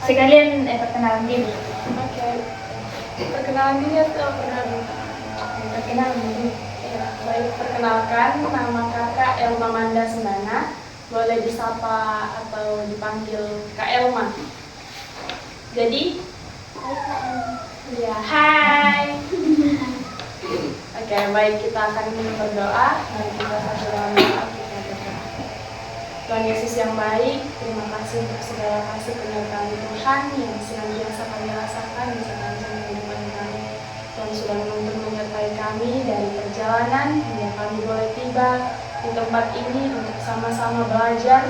Sekalian perkenalan diri. Oke. Perkenalan diri atau Perkenalan diri. Ya, baik, perkenalkan, nama kakak Elma Manda Sendana. Boleh disapa atau dipanggil Kak Elma. Jadi, ya, hai. Oke, baik, kita akan berdoa. Mari kita satu dalam doa, kita berdoa. Tuhan Yesus yang baik, terima kasih untuk segala kasih penyertaan Tuhan yang senantiasa kami rasakan di sepanjang kehidupan kami. Tuhan sudah menuntun menyertai kami dari perjalanan hingga kami boleh tiba di tempat ini untuk sama-sama belajar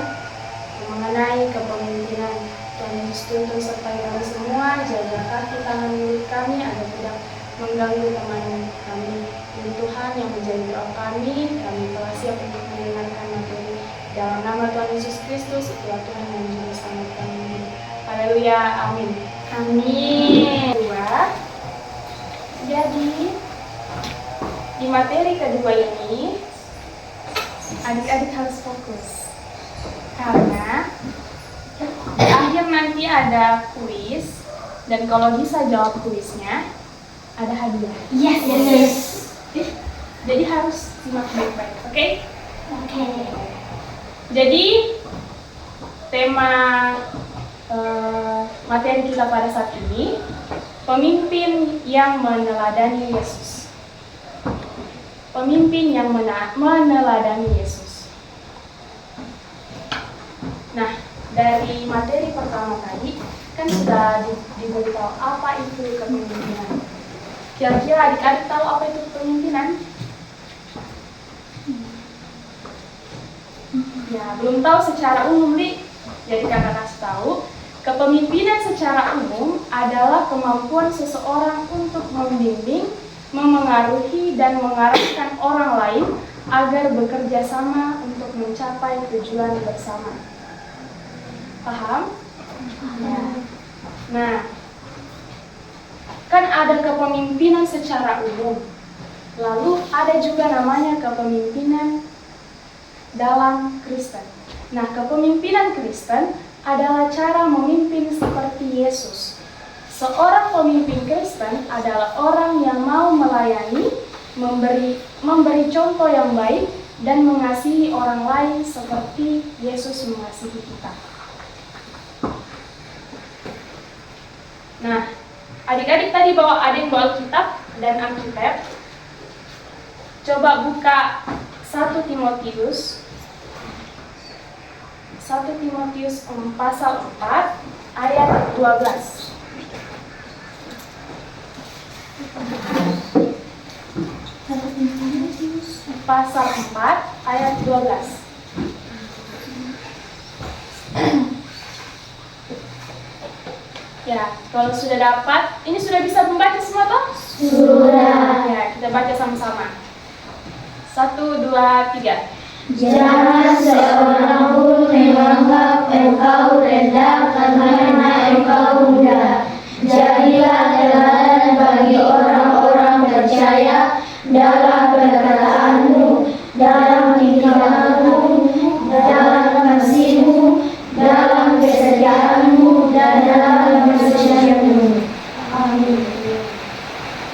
mengenai kepemimpinan. Tuhan Yesus tuntun sertai kami semua, jaga kaki tangan mulut kami agar tidak mengganggu teman kami. Ini Tuhan yang menjadi doa kami telah siap untuk mendengarkan materi. Dalam nama Tuhan Yesus Kristus, itulah Tuhan yang menjadi selamat kami. Haleluya, amin. Amin. Jadi, di materi kedua ini, adik-adik harus fokus. Karena di akhir nanti ada kuis, dan kalau bisa jawab kuisnya, ada hadiah. Yes. Jadi harus simak baik-baik, oke? Oke. Jadi, tema materi kita pada saat ini, pemimpin yang meneladani Yesus. Pemimpin yang meneladani Yesus. Nah, dari materi pertama tadi, kan sudah diberitahu apa itu kepemimpinan. Kira-kira adik-adik tahu apa itu kepemimpinan? Ya, belum tahu secara umum nih. Jadi kakak kasih tahu, kepemimpinan secara umum adalah kemampuan seseorang untuk membimbing, memengaruhi, dan mengarahkan orang lain agar bekerja sama untuk mencapai tujuan bersama. Paham? Ya. Nah, kan ada kepemimpinan secara umum. Lalu ada juga namanya kepemimpinan dalam Kristen. Nah, kepemimpinan Kristen adalah cara memimpin seperti Yesus. Seorang pemimpin Kristen adalah orang yang mau melayani, memberi contoh yang baik, dan mengasihi orang lain seperti Yesus mengasihi kita. Nah, adik-adik tadi bawa Alkitab dan Alkitab. Coba buka 1 Timotius pasal 4 ayat 12. Pasal 4 ayat 12. Ya, kalau sudah dapat, ini sudah bisa membaca semua toh? Sudah. Ya, kita baca sama-sama. 1, 2, 3. Jangan seorang pun menganggap engkau rendah karena engkau muda. Jadilah teladan bagi orang-orang percaya dalam perkataanmu, dalam tingkahmu, dalam kasihmu, dalam kesetiaanmu, dan dalam kesucianmu. Amin.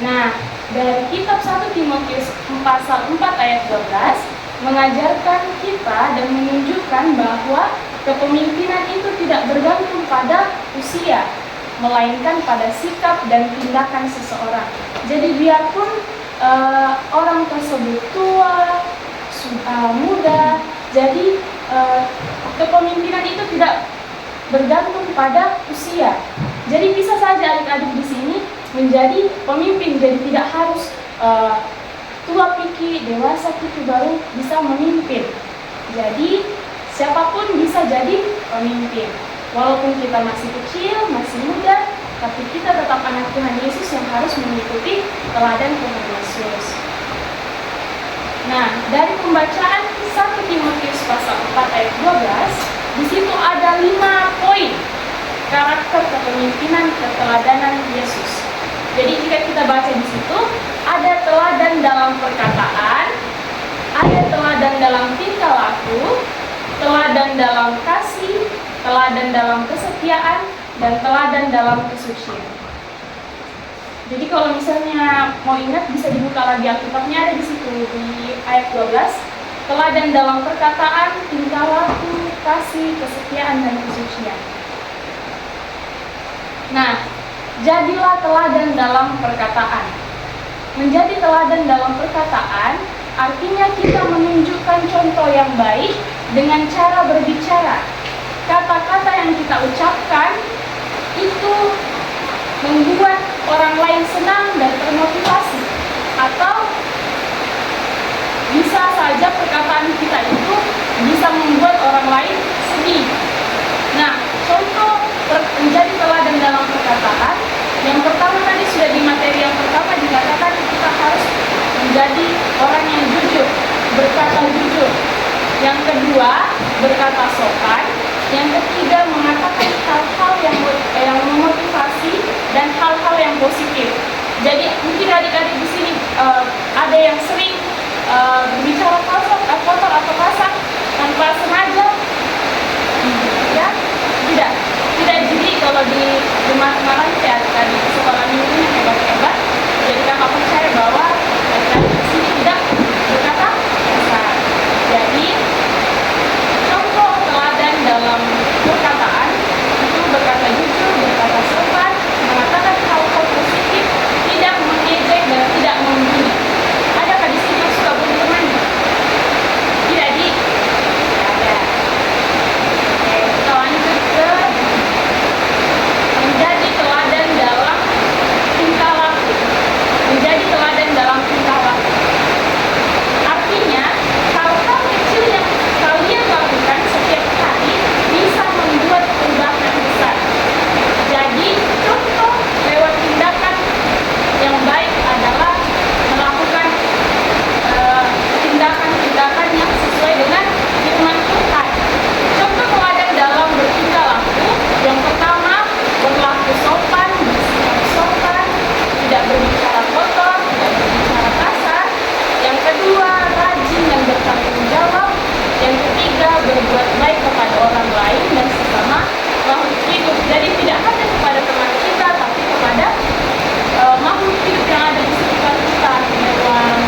Nah, dari kitab 1 Timotius pasal 4 ayat 12 mengajarkan kita dan menunjukkan bahwa kepemimpinan itu tidak bergantung pada usia, melainkan pada sikap dan tindakan seseorang. Jadi biarpun orang tersebut tua, muda, jadi kepemimpinan itu tidak bergantung pada usia. Jadi bisa saja adik-adik di sini menjadi pemimpin, jadi tidak harus tua pikir, dewasa pikir baru bisa memimpin. Jadi siapapun bisa jadi pemimpin. Walaupun kita masih kecil, masih muda, tapi kita tetap anak Tuhan Yesus yang harus mengikuti teladan Tuhan Yesus. Nah, dari pembacaan 1 Timotius pasal 4 ayat 12, di situ ada 5 poin karakter kepemimpinan keteladanan Yesus. Jadi jika kita baca di situ, ada teladan dalam perkataan, ada teladan dalam tingkah laku, teladan dalam kasih, teladan dalam kesetiaan, dan teladan dalam kesucian. Jadi kalau misalnya mau ingat bisa dibuka lagi Alkitabnya, ada di situ di ayat 12. Teladan dalam perkataan, tingkah laku, kasih, kesetiaan, dan kesucian. Nah, jadilah teladan dalam perkataan. Menjadi teladan dalam perkataan artinya kita menunjukkan contoh yang baik dengan cara berbicara. Kata-kata yang kita ucapkan itu membuat orang lain senang dan termotivasi, atau bisa saja perkataan kita itu bisa membuat orang lain sedih. Nah, contoh menjadi teladan dalam perkataan, yang pertama tadi sudah di materi yang pertama dikatakan kita harus menjadi orang yang jujur, berkata jujur. Yang kedua, berkata sopan. Yang ketiga, mengatakan hal-hal yang memotivasi dan hal-hal yang positif. Jadi mungkin adik-adik di sini ada yang sering berbicara kotor atau kasar tanpa sengaja, ya tidak. Jadi kalau di rumah kemarin adik-adik sekolah minggunya hebat-hebat, jadi kakak percaya bahwa adik-adik di sini tidak berkata kasar. Jadi contoh teladan dalam perkataan itu berkata jujur, berkata sopan, mengatakan hal-hal positif, tidak mengejek dan tidak membuli. Adakah di sini yang suka bully temannya? Tidak di? Ada. Oke, kita lanjut ke menjadi teladan dalam tingkah laku. Menjadi teladan dalam tingkah laku. Artinya hal-hal kecil yang kalian lakukan setiap hari bisa membuat perubahan besar. Jadi contoh lewat tindakan yang baik adalah melakukan tindakan-tindakan yang sesuai dengan firman Tuhan. Contoh teladan dalam bertingkah laku, yang pertama berlaku sopan, bersikap sopan, tidak berbicara kotor, tidak berbicara kasar. Yang kedua, rajin dan bertanggung jawab. Yang ketiga, berbuat baik kepada orang lain dan sesama makhluk hidup. Jadi tidak hanya kepada teman kita, tapi kepada makhluk hidup yang ada di sekitar kita, hewan,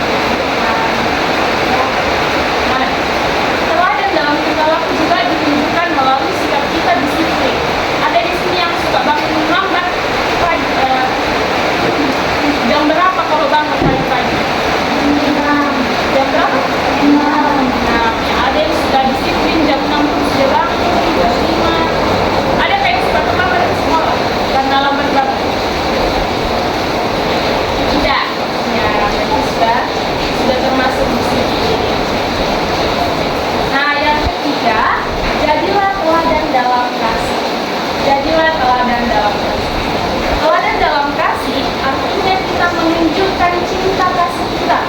nah, teladan dalam tingkah laku juga ditunjukkan melalui sikap kita disiplin. Ada di sini yang suka bangun lambat, jam berapa kalau bangun pagi-pagi? Jam berapa? Nah, ada yang sudah disiplin jam 6 sudah bangun, jam 5. Ada kayak suka terlambat ke sekolah karena lambat bangun? Tidak. Ya, berarti sudah termasuk disiplin. Nah, yang ketiga, jadilah teladan dalam kasih. Jadilah teladan dalam kasih. Teladan dalam kasih artinya kita menunjukkan cinta kasih kita,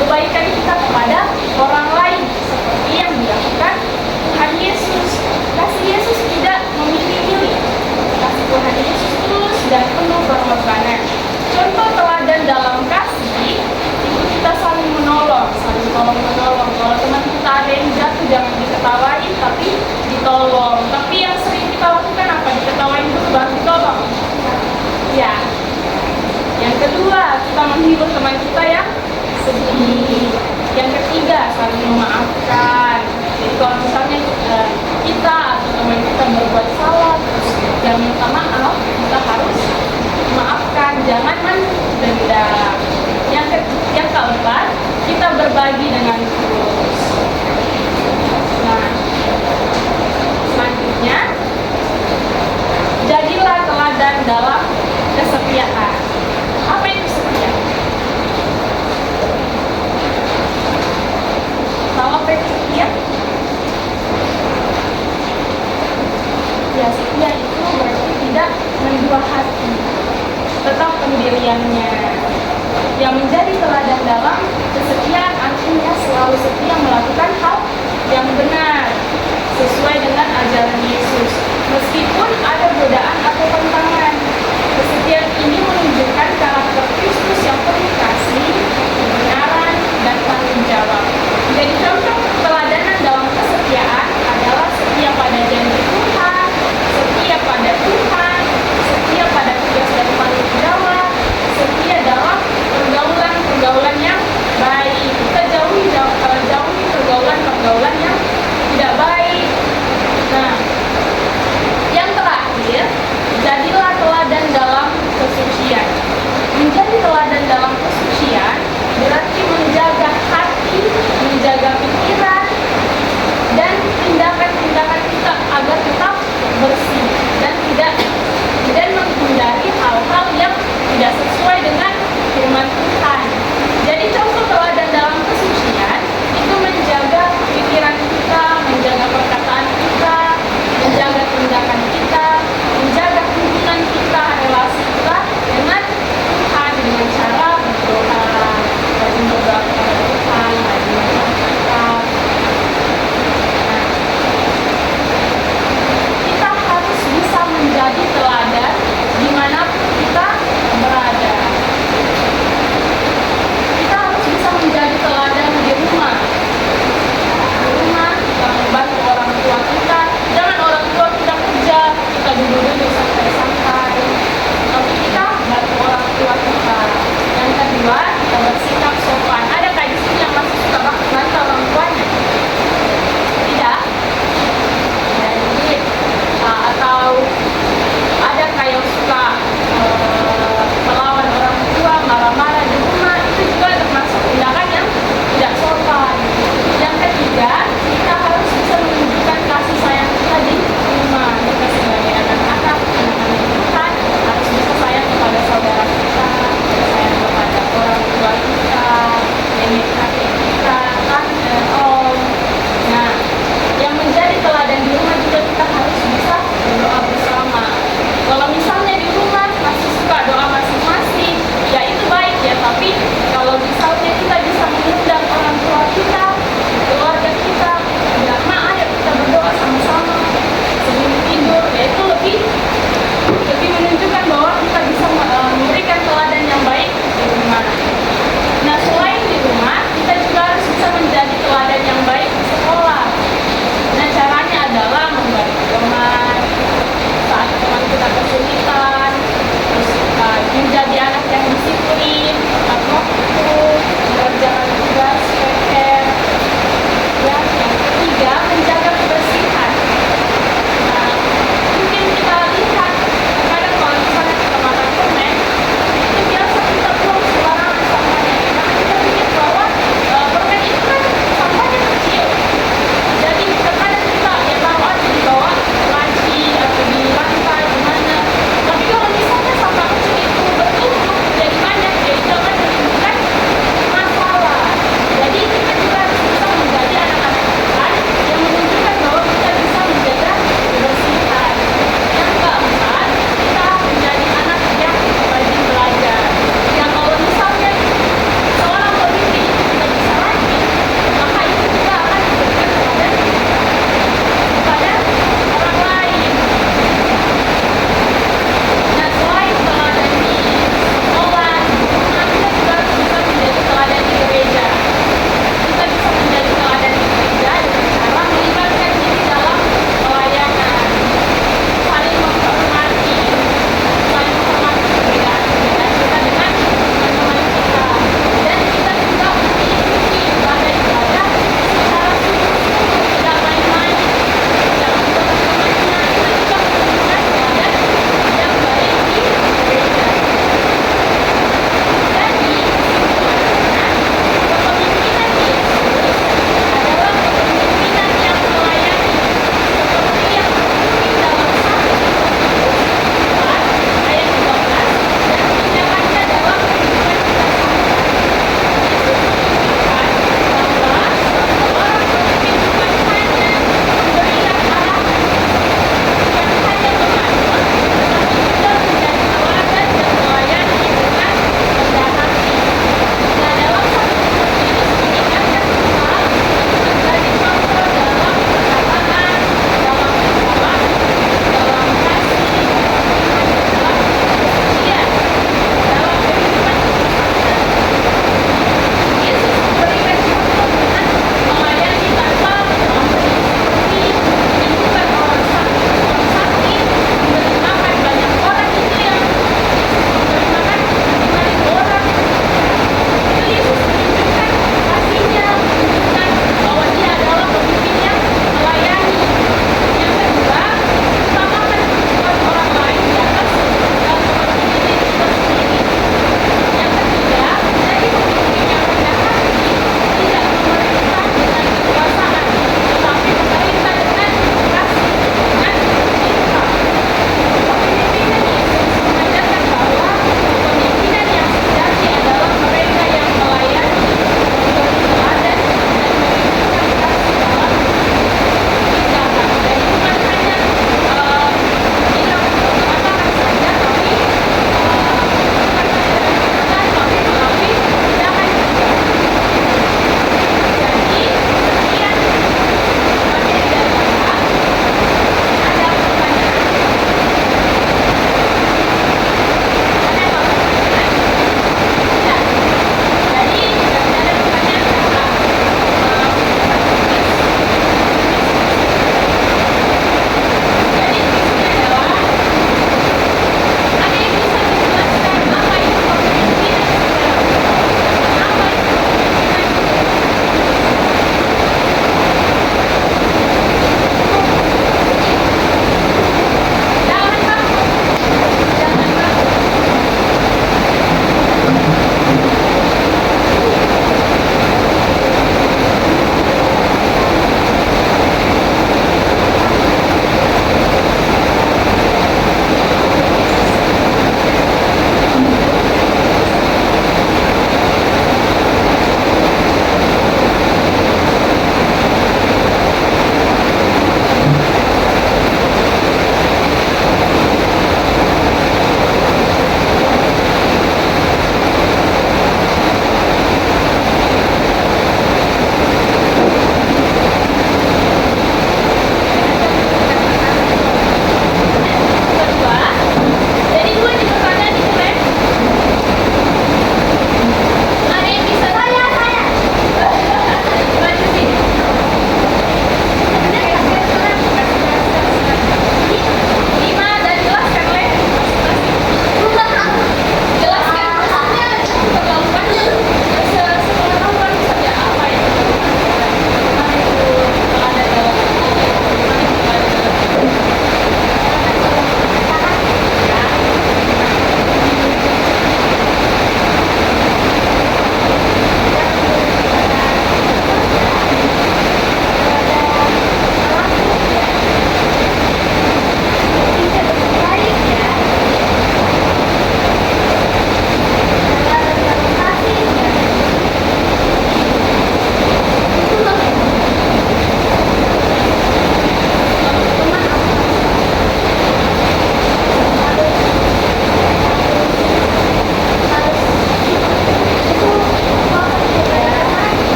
kebaikan kita kepada orang lain, seperti yang dilakukan Tuhan Yesus. Kasih Yesus tidak memilih-milih. Kasih Tuhan Yesus tulus dan penuh pengorbanan. Contoh teladan dalam kasih itu kita saling menolong, saling tolong-menolong. Kalau teman kita ada yang jatuh, jangan diketawain, tapi ditolong. Tapi yang sering kita lakukan apa? Diketawain dulu baru ditolong. Ya. Yang kedua, kita menghibur teman kita yang sedih. Yang ketiga, saling memaafkan. Jadi kalau misalnya kita atau teman kita berbuat salah, terus yang minta maaf, kita harus maafkan, jangan mendendam. Yang keempat, kita berbagi dengan tulus. Nah, selanjutnya, jadilah teladan dalam kesetiaan. Apa itu setia? Tahu apa itu setia? Ya, setia itu berarti tidak mendua hati, tetap pendiriannya. Yang menjadi teladan dalam kesetiaan artinya selalu setia melakukan hal yang benar sesuai dengan ajaran Yesus, meskipun ada godaan atau tantangan. Kesetiaan ini menunjukkan karakter Kristus yang penuh kasih, kebenaran, dan tanggung jawab. Jadi contoh keteladanan dalam kesetiaan adalah setia pada janji Tuhan, setia pada Tuhan,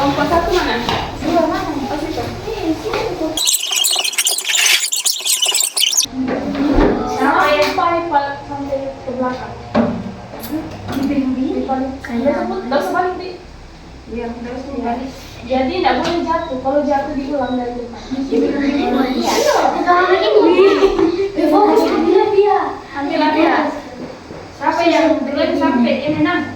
Kelompok satu mana? Dua mana? Oh, situ. Sampai ke belakang. Di paling. Gak usah balik, Di. Iya, terus balik. Jadi tidak boleh jatuh. Kalau jatuh diulang dari depan. Iya. Sekarang ini. Fokus ambil dia. Ambil ya. Siapa yang duluan sampai yang menang?